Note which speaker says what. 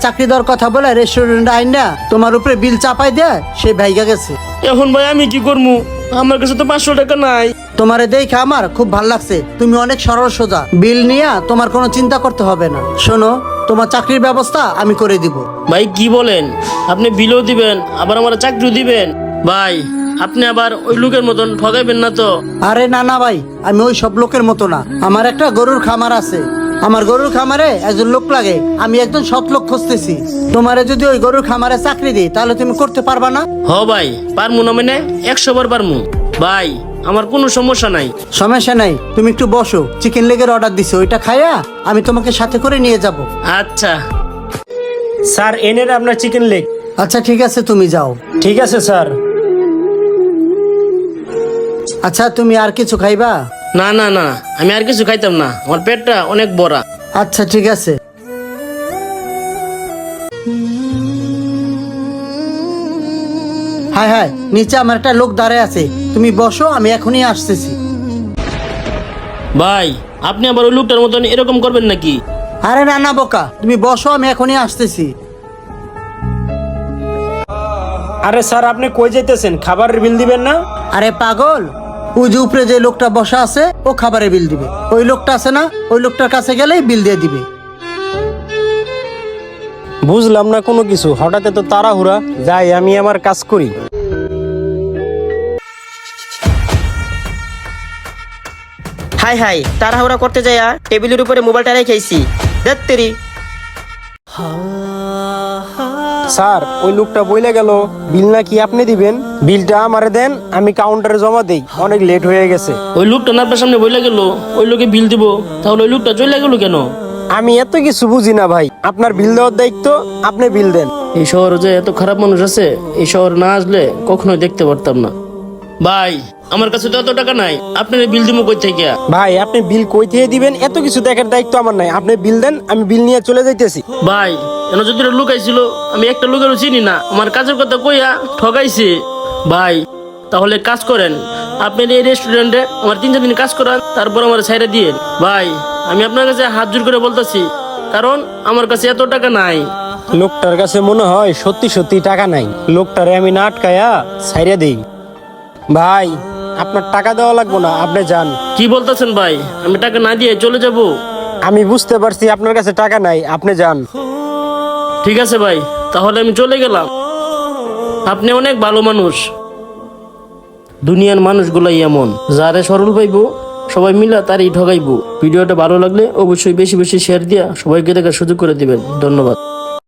Speaker 1: চাকরি দেওয়ার কথা বলে রেস্টুরেন্টে আইন না তোমার উপরে বিল চাপাই দেয়, সে ভাইগা গেছে।
Speaker 2: এখন ভাই আমি কি করবো? আমার কাছে তো 500 টাকা নাই।
Speaker 1: তোমারে দেখে আমার খুব ভাল লাগছে, তুমি অনেক সরল সোজা, বিল নিয়ে তোমার কোনো চিন্তা করতে হবে না। শোনো, তোমার চাকরির ব্যবস্থা আমি করে দিব।
Speaker 2: ভাই কি বলেন? আপনি বিলও দিবেন আবার আমার চাকরিও দিবেন? ভাই আপনি আবার ওই লোকের মতন ঠগাইবেন না তো?
Speaker 1: আরে না না ভাই, আমি ওই সব লোকের মতো না। আমার একটা গরুর খামার আছে, আমার গরুর খামারে একজন লোক লাগে, আমি একজন সৎ লোক খুঁজতেছি। তোমারে যদি ওই গরুর খামারে চাকরি দিই তাহলে তুমি করতে পারবা না?
Speaker 2: হ ভাই পারমু না মানে 100 বার পারমু ভাই, আমার কোনো সমস্যা নাই।
Speaker 1: সমস্যা নাই, তুমি একটু বসো, চিকেন লেগের অর্ডার দিছি, ওইটা খাইয়া আমি তোমাকে সাথে করে নিয়ে যাব।
Speaker 2: আচ্ছা
Speaker 3: স্যার এনেন আপনার চিকেন লেগ।
Speaker 1: আচ্ছা ঠিক আছে, তুমি যাও।
Speaker 3: ঠিক আছে স্যার।
Speaker 1: আচ্ছা তুমি আর কিছু খাইবা?
Speaker 2: না না না, আমি আর কিছু খাইতাম না, আমার পেটটা অনেক বড়।
Speaker 1: আচ্ছা ঠিক আছে। হায় হায়, নিচে আমার একটা লোক দাঁড়ায় আছে, তুমি বসো, আমি এখনই আসতেছি।
Speaker 2: ভাই আপনি আবার ওই লোকটার মতন এরকম করবেন নাকি?
Speaker 1: আরে না না বোকা, তুমি বসো, আমি এখনই আসতেছি।
Speaker 3: আরে স্যার আপনি কই যাইতেছেন? খাবারের বিল দিবেন না?
Speaker 1: আরে পাগল, ওই যে উপরে যে লোকটা বসা আছে ও খাবারের বিল দিবে। ওই লোকটা আছে না, ওই লোকটার কাছে গেলেই বিল দিয়ে দিবে।
Speaker 3: বুঝলাম না কোনো কিছু, হঠাৎ তো তাড়াহুড়া। যাই আমি আমার কাজ করি।
Speaker 4: হাই হাই, তাড়াহুড়া করতে যাইয়া টেবিলের উপরে মোবাইলটা রেখেছি। দেত্তেরি।
Speaker 3: স্যার ওই লোকটা বইলে গেল বিল নাকি আপনি দিবেন। বিলটা আমারে দেন, আমি কাউন্টারে জমা দেই, অনেক লেট হয়ে গেছে।
Speaker 2: ওই লোকটা না আপনার সামনে বইলা গেল ওই লোকে বিল দিব, তাহলে ওই লোকটা চলে গেল কেন?
Speaker 3: আমি এত কিছু বুঝি না ভাই, আপনার বিল দেওয়ার দায়িত্ব, আপনি বিল দেন।
Speaker 2: এই শহরে যে এত খারাপ মানুষ আছে, এই শহরে না আসলে কখনোই দেখতে পারতাম না। ভাই আমার কাছে তো এত টাকা নাই, আপনার বিল দিব কই থেকে?
Speaker 3: ভাই আপনি বিল কই থেকে দিবেন, এত কিছু দেখার দায়িত্ব আমার নাই। আপনি বিল দেন, আমি বিল নিয়ে চলে যাইতেছি।
Speaker 2: ভাই এনে যদি লোক আইছিল, আমি একটা লোকেরও চিনি না, আমার কাজের কথা কইয়া ঠগাইছে। ভাই তাহলে কাজ করেন, আপনি এই রেস্টুরেন্টে আমার 3-4 দিন কাজ করান, তারপর আমার ছাইরা দিয়ে। ভাই আমি আপনার কাছে হাত জোর করে বলতেছি, কারণ আমার কাছে এত টাকা নাই।
Speaker 3: লোকটার কাছে মনে হয় সত্যি সত্যি টাকা নাই। লোকটারে আমি না আটকায়া ছাইরা দেই। ভাই আপনার টাকা দেওয়া লাগবো না, আপনি যান।
Speaker 2: কি বলতেছেন ভাই? আমি টাকা না দিয়ে চলে যাব?
Speaker 3: আমি বুঝতে পারছি আপনার কাছে টাকা নাই, আপনি যান।
Speaker 2: ঠিক আছে ভাই, তাহলে আমি চলে গেলাম। আপনি অনেক ভালো মানুষ। দুনিয়ার মানুষগুলাই এমন, যারে সরল পাইবো সবাই মিলা তারই ঠগাইবো। ভিডিওটা ভালো লাগলে অবশ্যই বেশি বেশি শেয়ার দিয়া সবাইকে দেখার সুযোগ করে দিবেন। ধন্যবাদ।